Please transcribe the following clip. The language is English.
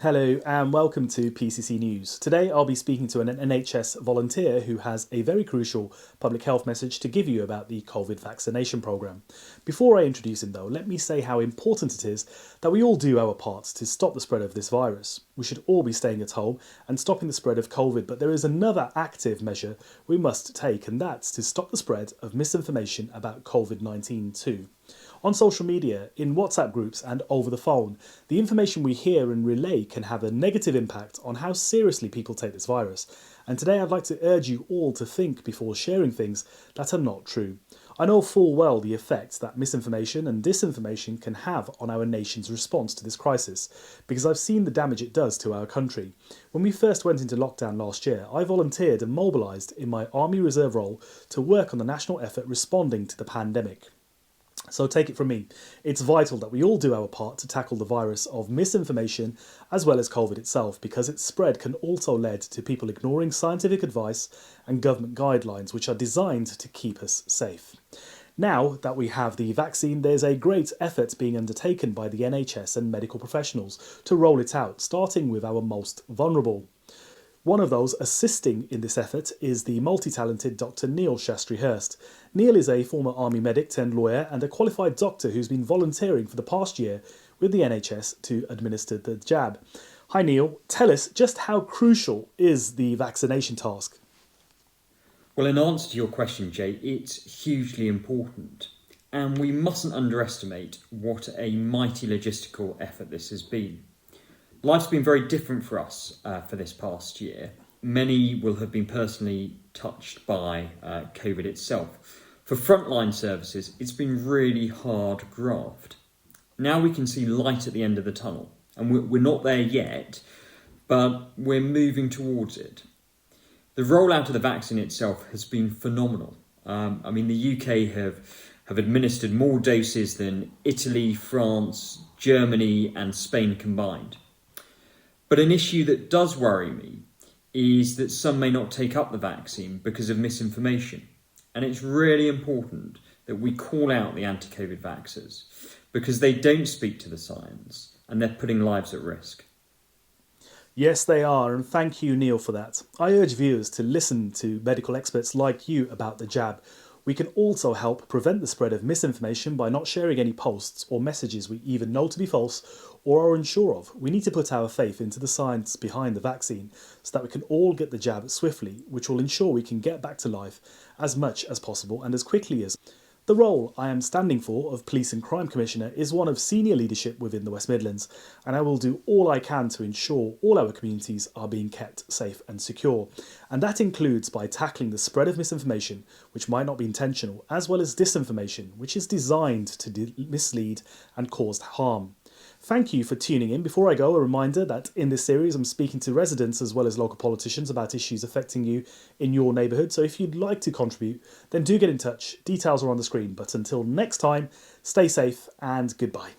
Hello and welcome to PCC News. Today I'll be speaking to an NHS volunteer who has a very crucial public health message to give you about the COVID vaccination programme. Before I introduce him though, let me say how important it is that we all do our parts to stop the spread of this virus. We should all be staying at home and stopping the spread of COVID, but there is another active measure we must take, and that's to stop the spread of misinformation about COVID-19 too. On social media, in WhatsApp groups and over the phone, the information we hear and relay can have a negative impact on how seriously people take this virus. And today I'd like to urge you all to think before sharing things that are not true. I know full well the effect that misinformation and disinformation can have on our nation's response to this crisis, because I've seen the damage it does to our country. When we first went into lockdown last year, I volunteered and mobilised in my Army Reserve role to work on the national effort responding to the pandemic. So take it from me, it's vital that we all do our part to tackle the virus of misinformation as well as COVID itself, because its spread can also lead to people ignoring scientific advice and government guidelines which are designed to keep us safe. Now that we have the vaccine, there's a great effort being undertaken by the NHS and medical professionals to roll it out, starting with our most vulnerable. One of those assisting in this effort is the multi-talented Dr Neil Shastri-Hurst. Neil is a former army medic turned lawyer and a qualified doctor who's been volunteering for the past year with the NHS to administer the jab. Hi Neil, tell us just how crucial is the vaccination task? Well, in answer to your question, Jay, it's hugely important. And we mustn't underestimate what a mighty logistical effort this has been. Life's been very different for us for this past year. Many will have been personally touched by COVID itself. For frontline services, it's been really hard graft. Now we can see light at the end of the tunnel, and we're not there yet, but we're moving towards it. The rollout of the vaccine itself has been phenomenal. The UK have administered more doses than Italy, France, Germany and Spain combined. But an issue that does worry me is that some may not take up the vaccine because of misinformation. And it's really important that we call out the anti-COVID vaxxers because they don't speak to the science and they're putting lives at risk. Yes, they are, and thank you, Neil, for that. I urge viewers to listen to medical experts like you about the jab. We can also help prevent the spread of misinformation by not sharing any posts or messages we either know to be false or are unsure of. We need to put our faith into the science behind the vaccine so that we can all get the jab swiftly, which will ensure we can get back to life as much as possible and as quickly as. The role I am standing for of Police and Crime Commissioner is one of senior leadership within the West Midlands, and I will do all I can to ensure all our communities are being kept safe and secure. And that includes by tackling the spread of misinformation, which might not be intentional, as well as disinformation, which is designed to mislead and cause harm. Thank you for tuning in. Before I go, a reminder that in this series I'm speaking to residents as well as local politicians about issues affecting you in your neighbourhood. So if you'd like to contribute, then do get in touch. Details are on the screen. But until next time, stay safe and goodbye.